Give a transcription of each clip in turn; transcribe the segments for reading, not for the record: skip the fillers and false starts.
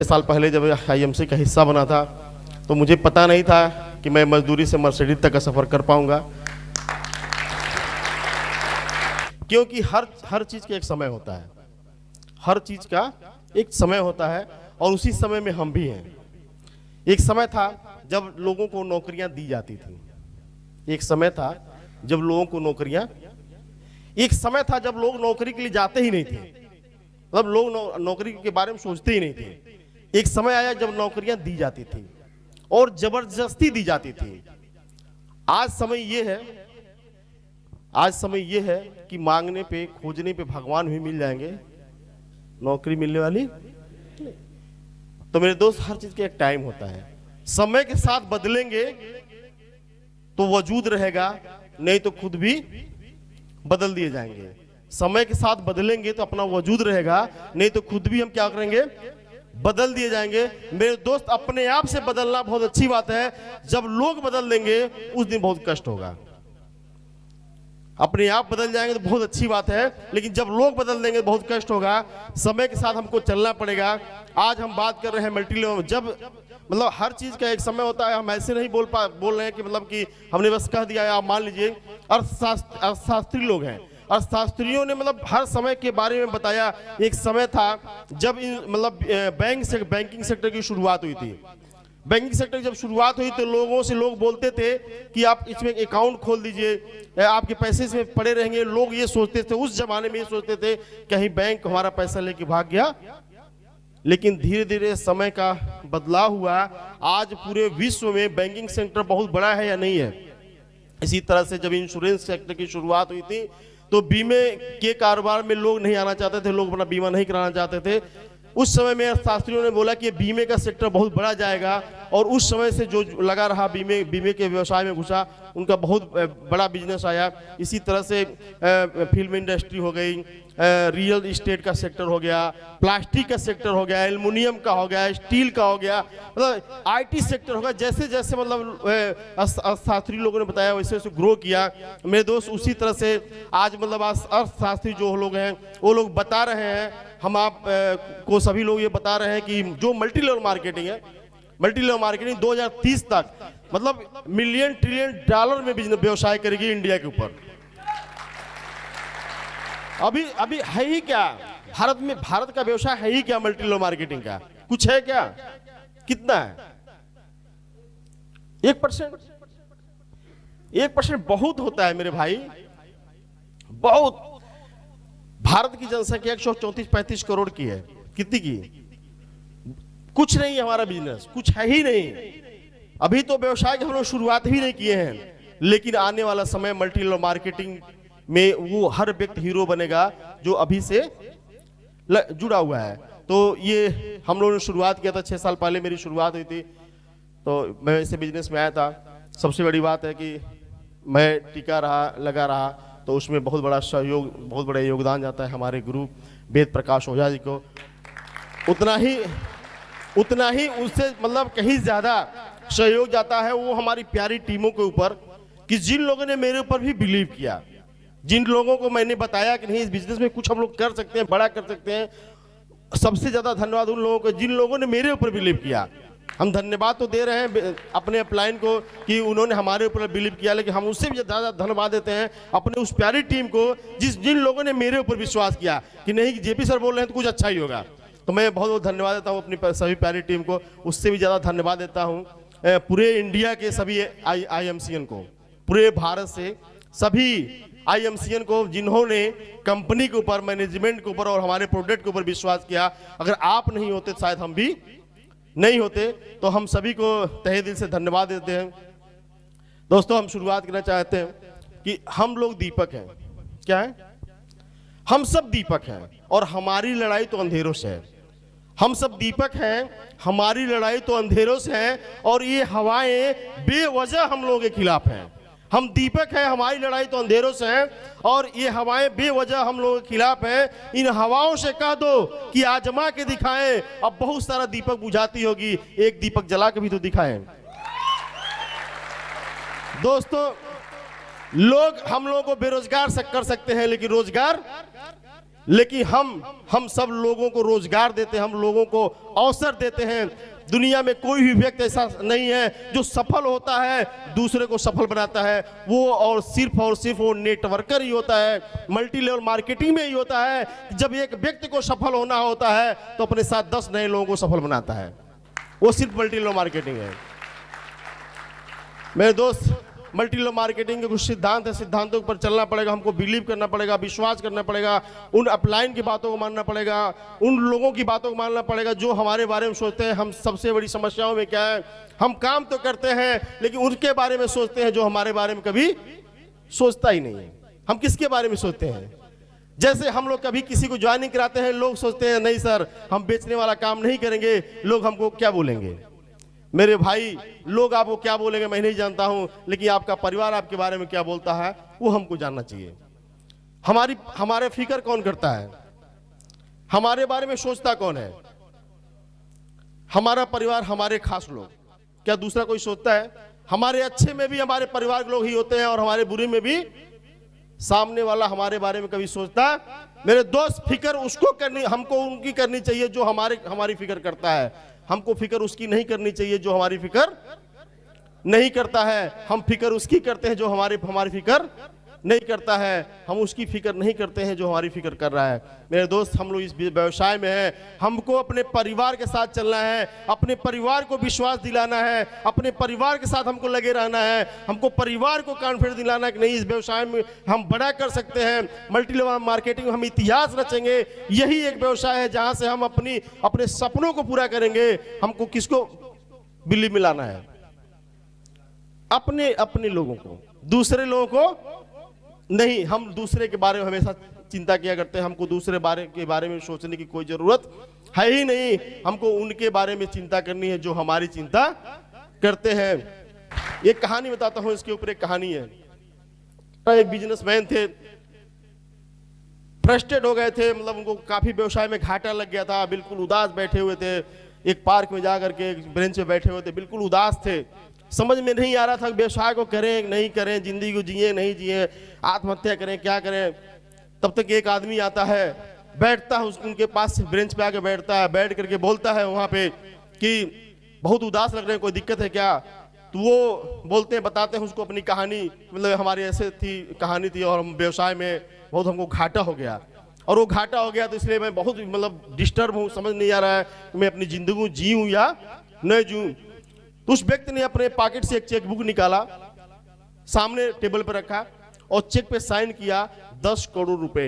साल पहले जब आईएमसी का हिस्सा बना था तो मुझे पता नहीं था कि मैं मजदूरी से मर्सिडीज तक का सफ़र कर पाऊंगा, क्योंकि हर चीज़ का एक समय होता है, हर चीज़ का एक समय होता है और उसी समय में हम भी हैं। एक समय था जब लोगों को नौकरियां दी जाती थी, एक समय था जब लोगों को नौकरियां, एक समय था जब लोग नौकरी के लिए जाते ही नहीं थे, मतलब लोग नौकरी के बारे में सोचते ही नहीं थे। एक समय आया जब नौकरियां दी जाती थी और जबरदस्ती दी जाती थी। आज समय ये है कि मांगने पे, खोजने पे भगवान भी मिल जाएंगे, नौकरी मिलने वाली। तो मेरे दोस्त, हर चीज का एक टाइम होता है। समय के साथ बदलेंगे तो वजूद रहेगा, नहीं तो खुद भी बदल दिए जाएंगे। समय के साथ बदलेंगे तो अपना वजूद रहेगा, नहीं तो खुद भी हम क्या करेंगे, बदल दिए जाएंगे। मेरे दोस्त, अपने आप से बदलना बहुत अच्छी बात है, जब लोग बदल देंगे उस दिन बहुत कष्ट होगा। अपने आप बदल जाएंगे तो बहुत अच्छी बात है, लेकिन जब लोग बदल देंगे तो बहुत कष्ट होगा। समय के साथ हमको चलना पड़ेगा। आज हम बात कर रहे हैं मल्टी लेवल, जब मतलब हर चीज का एक समय होता है। हम ऐसे नहीं बोल रहे हैं कि मतलब कि हमने बस कह दिया है। आप मान लीजिए अर्थशास्त्री लोग हैं, अर्थशास्त्रियों ने मतलब हर समय के बारे में बताया। एक समय था जब मतलब बैंकिंग सेक्टर की शुरुआत हुई थी। बैंकिंग सेक्टर की जब शुरुआत हुई तो लोगों से लोग बोलते थे कि आप इसमें अकाउंट खोल दीजिए, आपके पैसे इसमें पड़े रहेंगे। लोग ये सोचते थे, उस जमाने में ये सोचते थे कहीं बैंक हमारा पैसा लेके भाग गया। लेकिन धीरे धीरे समय का बदलाव हुआ। आज पूरे विश्व में बैंकिंग सेक्टर बहुत बड़ा है या नहीं है। इसी तरह से जब इंश्योरेंस सेक्टर की शुरुआत हुई थी तो बीमे के कारोबार में लोग नहीं आना चाहते थे, लोग अपना बीमा नहीं कराना चाहते थे। उस समय में अर्थशास्त्रियों ने बोला कि बीमे का सेक्टर बहुत बड़ा जाएगा, और उस समय से जो लगा रहा बीमे के व्यवसाय में घुसा, उनका बहुत बड़ा बिजनेस आया। इसी तरह से फिल्म इंडस्ट्री हो गई, रियल इस्टेट का सेक्टर हो गया, प्लास्टिक का सेक्टर हो गया, एल्युमिनियम का हो गया, स्टील का हो गया, मतलब आईटी सेक्टर हो गया। जैसे जैसे मतलब अर्थशास्त्री लोगों ने बताया वैसे वैसे ग्रो किया। मेरे दोस्त, उसी तरह से आज मतलब अर्थशास्त्री जो लोग हैं वो लोग बता रहे हैं, हम आप को सभी लोग ये बता रहे हैं कि जो मल्टी लेवल मार्केटिंग है, मल्टी लेवल मार्केटिंग 2030 तक मतलब मिलियन ट्रिलियन डॉलर में बिजनेस व्यवसाय करेगी इंडिया के ऊपर। अभी है ही क्या भारत में? भारत का व्यवसाय है ही क्या मल्टी लेवल मार्केटिंग का? कुछ है क्या? कितना है? 1%। 1% बहुत होता है मेरे भाई, बहुत। भारत की जनसंख्या 134-35 करोड़ की है। कितनी की? कुछ नहीं है हमारा बिजनेस, कुछ है ही नहीं। अभी तो व्यवसाय की हम लोग शुरुआत ही नहीं किए हैं, लेकिन आने वाला समय मल्टी लेवल मार्केटिंग में वो हर व्यक्ति हीरो बनेगा जो अभी से जुड़ा हुआ है। तो ये हम लोगों ने शुरुआत किया था, 6 साल पहले मेरी शुरुआत हुई थी, तो मैं इसे बिजनेस में आया था। सबसे बड़ी बात है कि मैं टिका रहा, लगा रहा, तो उसमें बहुत बड़ा सहयोग, बहुत बड़ा योगदान जाता है हमारे गुरु वेद प्रकाश ओझा जी को। उतना ही उससे मतलब कहीं ज्यादा सहयोग जाता है वो हमारी प्यारी टीमों के ऊपर, कि जिन लोगों ने मेरे ऊपर भी बिलीव किया, जिन लोगों को मैंने बताया कि नहीं इस बिजनेस में कुछ हम लोग कर सकते हैं, बड़ा कर सकते हैं। सबसे ज्यादा धन्यवाद उन लोगों को जिन लोगों ने मेरे ऊपर बिलीव किया। हम धन्यवाद तो दे रहे हैं अपने अपलाइन को कि उन्होंने हमारे ऊपर बिलीव किया, लेकिन हम उससे भी ज़्यादा धन्यवाद देते हैं अपने उस प्यारी टीम को जिन लोगों ने मेरे ऊपर विश्वास किया कि नहीं जेपी सर बोल रहे हैं तो कुछ अच्छा ही होगा। तो मैं बहुत बहुत धन्यवाद देता हूँ अपनी सभी प्यारी टीम को। उससे भी ज़्यादा धन्यवाद देता हूँ पूरे इंडिया के सभी IMCN को, पूरे भारत से सभी IMCN को, जिन्होंने कंपनी के ऊपर, मैनेजमेंट के ऊपर और हमारे प्रोडक्ट के ऊपर विश्वास किया। अगर आप नहीं होते शायद हम भी नहीं होते। तो हम सभी को तहे दिल से धन्यवाद देते हैं। दोस्तों, हम शुरुआत करना चाहते हैं कि हम लोग दीपक हैं। क्या है? हम सब दीपक हैं और हमारी लड़ाई तो अंधेरों से है। हम सब दीपक हैं, हमारी लड़ाई तो अंधेरों से है, और ये हवाएं बेवजह हम लोगों के खिलाफ हैं। हम दीपक हैं, हमारी लड़ाई तो अंधेरों से है, और ये हवाएं बेवजह हम लोगों के खिलाफ हैं। इन हवाओं से कह दो कि आजमा के दिखाएं। अब बहुत सारा दीपक बुझाती होगी, एक दीपक जला के भी तो दिखाएं। दोस्तों, लोग हम लोगों को बेरोजगार कर सकते हैं, लेकिन रोजगार लेकिन हम सब लोगों को रोजगार देते हैं, हम लोगों को अवसर देते हैं। दुनिया में कोई भी व्यक्ति ऐसा नहीं है जो सफल होता है दूसरे को सफल बनाता है, वो और सिर्फ वो नेटवर्कर ही होता है। मल्टी लेवल मार्केटिंग में ही होता है कि जब एक व्यक्ति को सफल होना होता है तो अपने साथ 10 नए लोगों को सफल बनाता है, वो सिर्फ मल्टी लेवल मार्केटिंग है। मेरे दोस्त, मल्टी लेवल मार्केटिंग के कुछ सिद्धांत है, सिद्धांतों पर चलना पड़ेगा, हमको बिलीव करना पड़ेगा, विश्वास करना पड़ेगा, उन अपलाइन की बातों को मानना पड़ेगा, उन लोगों की बातों को मानना पड़ेगा जो हमारे बारे में सोचते हैं। हम सबसे बड़ी समस्याओं में क्या है, हम काम तो करते हैं लेकिन उनके बारे में सोचते हैं जो हमारे बारे में कभी सोचता ही नहीं है। हम किसके बारे में सोचते हैं? जैसे हम लोग कभी किसी को ज्वाइनिंग कराते हैं, लोग सोचते हैं नहीं सर हम बेचने वाला काम नहीं करेंगे, लोग हमको क्या बोलेंगे। मेरे भाई, लोग आपको क्या बोलेंगे मैं नहीं जानता हूं, लेकिन आपका परिवार आपके बारे में क्या बोलता है वो हमको जानना चाहिए। हमारे फिक्र कौन करता है, हमारे बारे में सोचता कौन है? हमारा परिवार, हमारे खास लोग। क्या दूसरा कोई सोचता है? हमारे अच्छे में भी हमारे परिवार के लोग ही होते हैं और हमारे बुरे में भी सामने वाला हमारे बारे में कभी सोचता? मेरे दोस्त, फिक्र उसको करनी, हमको उनकी करनी चाहिए जो हमारी फिक्र करता है। हमको फिक्र उसकी नहीं करनी चाहिए जो हमारी फिक्र नहीं करता है। हम फिक्र उसकी करते हैं जो हमारी फिक्र नहीं करता है। हम उसकी फिक्र नहीं करते हैं जो हमारी फिक्र कर रहा है। मेरे दोस्त, हम लोग इस व्यवसाय में हैं, हमको अपने परिवार के साथ चलना है, अपने परिवार को विश्वास दिलाना है, अपने परिवार के साथ हमको लगे रहना है, हमको परिवार को कॉन्फिडेंस दिलाना है कि नहीं इस व्यवसाय में हम बड़ा कर सकते हैं। मल्टी लेवल मार्केटिंग हम इतिहास रचेंगे। यही एक व्यवसाय है जहां से हम अपने सपनों को पूरा करेंगे। हमको किसको बिल्ली मिलाना है? अपने लोगों को, दूसरे लोगों को नहीं। हम दूसरे के बारे में हमेशा चिंता किया करते हैं, हमको दूसरे के बारे में सोचने की कोई जरूरत है ही नहीं। हमको उनके बारे में चिंता करनी है जो हमारी चिंता करते हैं। एक कहानी बताता हूं, इसके ऊपर एक कहानी है। एक बिजनेसमैन थे, फ्रस्ट्रेट हो गए थे, मतलब उनको काफी व्यवसाय में घाटा लग गया था, बिल्कुल उदास बैठे हुए थे। एक पार्क में जाकर के एक बेंच पे बैठे हुए थे, बिल्कुल उदास थे। समझ में नहीं आ रहा था व्यवसाय को करें नहीं करें, जिंदगी को जिए नहीं जिए, आत्महत्या करें क्या करें। तब तक एक आदमी आता है, बैठता है उनके पास, बेंच पे आके बैठता है, बैठ करके बोलता है वहां पे कि बहुत उदास लग रहे हैं, कोई दिक्कत है क्या? तो वो बोलते हैं, बताते हैं उसको अपनी कहानी, मतलब हमारी ऐसे कहानी थी और हम व्यवसाय में बहुत हमको घाटा हो गया, और वो घाटा हो गया तो इसलिए मैं बहुत मतलब डिस्टर्ब हूँ, समझ नहीं आ रहा है कि मैं अपनी जिंदगी जीऊँ या न जीऊँ। तो उस व्यक्ति ने अपने पॉकेट से एक चेकबुक निकाला, सामने टेबल पर रखा और चेक पे साइन किया 10 करोड़ रुपए।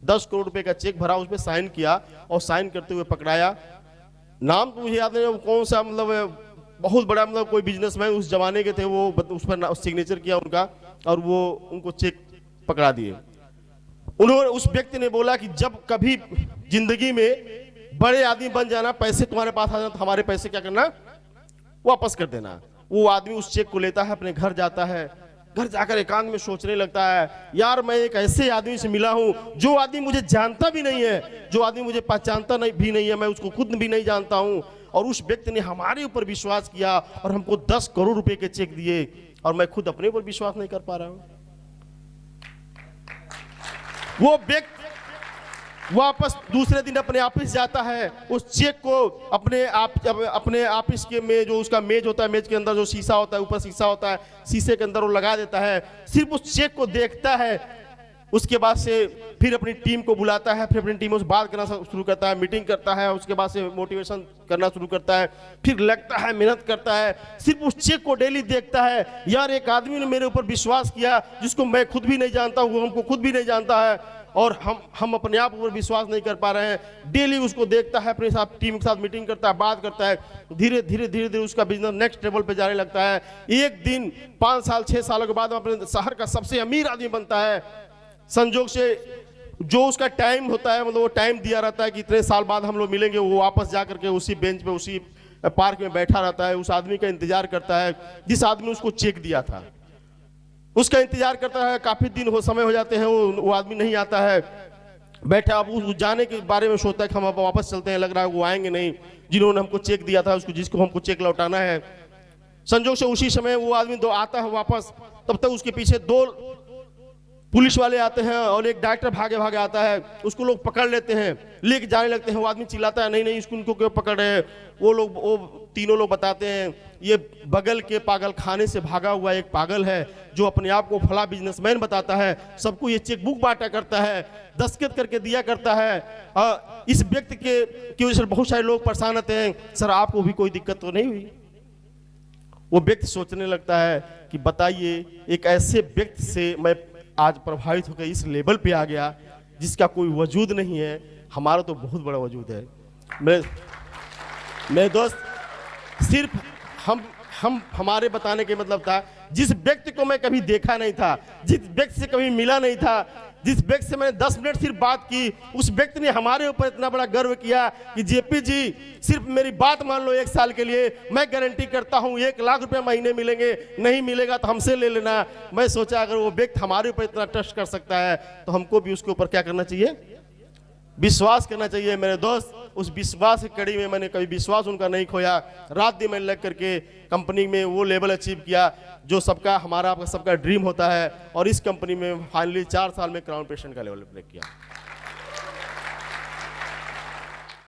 10 करोड़ रुपए का चेक भरा, उस पे साइन किया और साइन करते हुए पकड़ाया। नाम तो मुझे याद नहीं कौन सा, मतलब बहुत बड़ा, मतलब कोई बिजनेसमैन उस जमाने के थे, वो उस पर सिग्नेचर किया उनका और वो उनको चेक पकड़ा दिए। उन्होंने, उस व्यक्ति ने बोला कि जब कभी जिंदगी में बड़े आदमी बन जाना, पैसे तुम्हारे पास आ जाना, तो हमारे पैसे क्या करना, वापस कर देना। वो आदमी उस चेक को लेता है, अपने घर जाता है, घर जाकर एकांत में सोचने लगता है, यार मैं एक ऐसे आदमी से मिला हूं जो आदमी मुझे जानता भी नहीं है, जो आदमी मुझे पहचानता भी नहीं है, मैं उसको खुद भी नहीं जानता हूं, और उस व्यक्ति ने हमारे ऊपर विश्वास किया और हमको 10 करोड़ रुपए के चेक दिए, और मैं खुद अपने ऊपर विश्वास नहीं कर पा रहा हूं। वो व्यक्ति वापस दूसरे दिन अपने ऑफिस जाता है, उस चेक को अपने ऑफिस के में जो उसका मेज होता है, मेज के अंदर जो शीशा होता है, ऊपर शीशा होता है, शीशे के अंदर वो लगा देता है, सिर्फ उस चेक को देखता है। उसके बाद से फिर अपनी टीम को बुलाता है, फिर अपनी टीमों से बात करना शुरू करता है, मीटिंग करता है, उसके बाद से मोटिवेशन करना शुरू करता है, फिर लगता है, मेहनत करता है, सिर्फ उस चेक को डेली देखता है। यार एक आदमी ने मेरे ऊपर विश्वास किया जिसको मैं खुद भी नहीं जानता हूँ, वो हमको खुद भी नहीं जानता है, और हम अपने आप पर विश्वास नहीं कर पा रहे हैं। डेली उसको देखता है, अपने साथ टीम के साथ मीटिंग करता है, बात करता है, धीरे धीरे उसका बिजनेस नेक्स्ट लेवल पे जाने लगता है। एक दिन 5 साल 6 सालों के बाद अपने शहर का सबसे अमीर आदमी बनता है। संजोग से जो उसका टाइम होता है, मतलब वो टाइम दिया रहता है कि इतने साल बाद हम लोग मिलेंगे, वो वापस जा करके उसी बेंच पे, उसी पार्क में बैठा रहता है, उस आदमी का इंतजार करता है जिस आदमी ने उसको चेक दिया था, उसका इंतजार करता है। काफी दिन समय हो जाते हैं, वो आदमी नहीं आता है, बैठा। अब उस जाने के बारे में सोचता है कि हम अब वापस चलते हैं, लग रहा है वो आएंगे नहीं, जिन्होंने हमको चेक दिया था, जिसको हमको चेक लौटाना है। संजोग से उसी समय वो आदमी आता है वापस, तब तक उसके पीछे पुलिस वाले आते हैं और एक डॉक्टर भागे भागे आता है, उसको लोग पकड़ लेते हैं, लेके जाने लगते हैं। वो आदमी चिल्लाता है नहीं नहीं इसको उनको क्यों पकड़ रहे हैं। वो तीनों लोग बताते हैं ये बगल के पागल खाने से भागा हुआ एक पागल है जो अपने आप को फला बिजनेसमैन बताता है, सबको ये चेक बुक बांटा करता है, दस्तखत करके दिया करता है। इस व्यक्ति की वजह से बहुत सारे लोग परेशान रहते हैं, सर आपको भी कोई दिक्कत तो नहीं हुई। वो व्यक्ति सोचने लगता है कि बताइए एक ऐसे व्यक्ति से मैं आज प्रभावित होकर इस लेवल पे आ गया जिसका कोई वजूद नहीं है, हमारा तो बहुत बड़ा वजूद है। मेरे दोस्त, सिर्फ हमारे बताने के मतलब था जिस व्यक्ति को मैं कभी देखा नहीं था, जिस व्यक्ति से कभी मिला नहीं था, जिस व्यक्ति से मैंने 10 मिनट सिर्फ बात की, उस व्यक्ति ने हमारे ऊपर इतना बड़ा गर्व किया कि जेपी जी सिर्फ मेरी बात मान लो 1 साल के लिए, मैं गारंटी करता हूं 1 लाख रुपए महीने मिलेंगे, नहीं मिलेगा तो हमसे ले लेना। मैं सोचा अगर वो व्यक्ति हमारे ऊपर इतना ट्रस्ट कर सकता है तो हमको भी उसके ऊपर क्या करना चाहिए, विश्वास करना चाहिए। मेरे दोस्त, उस विश्वास की कड़ी में मैंने कभी विश्वास उनका नहीं खोया, रात दिन मैंने लग करके कंपनी में वो लेवल अचीव किया जो सबका हमारा आपका सबका ड्रीम होता है, और इस कंपनी में फाइनली 4 साल में क्राउन प्रेसिडेंट का लेवल ब्रेक किया।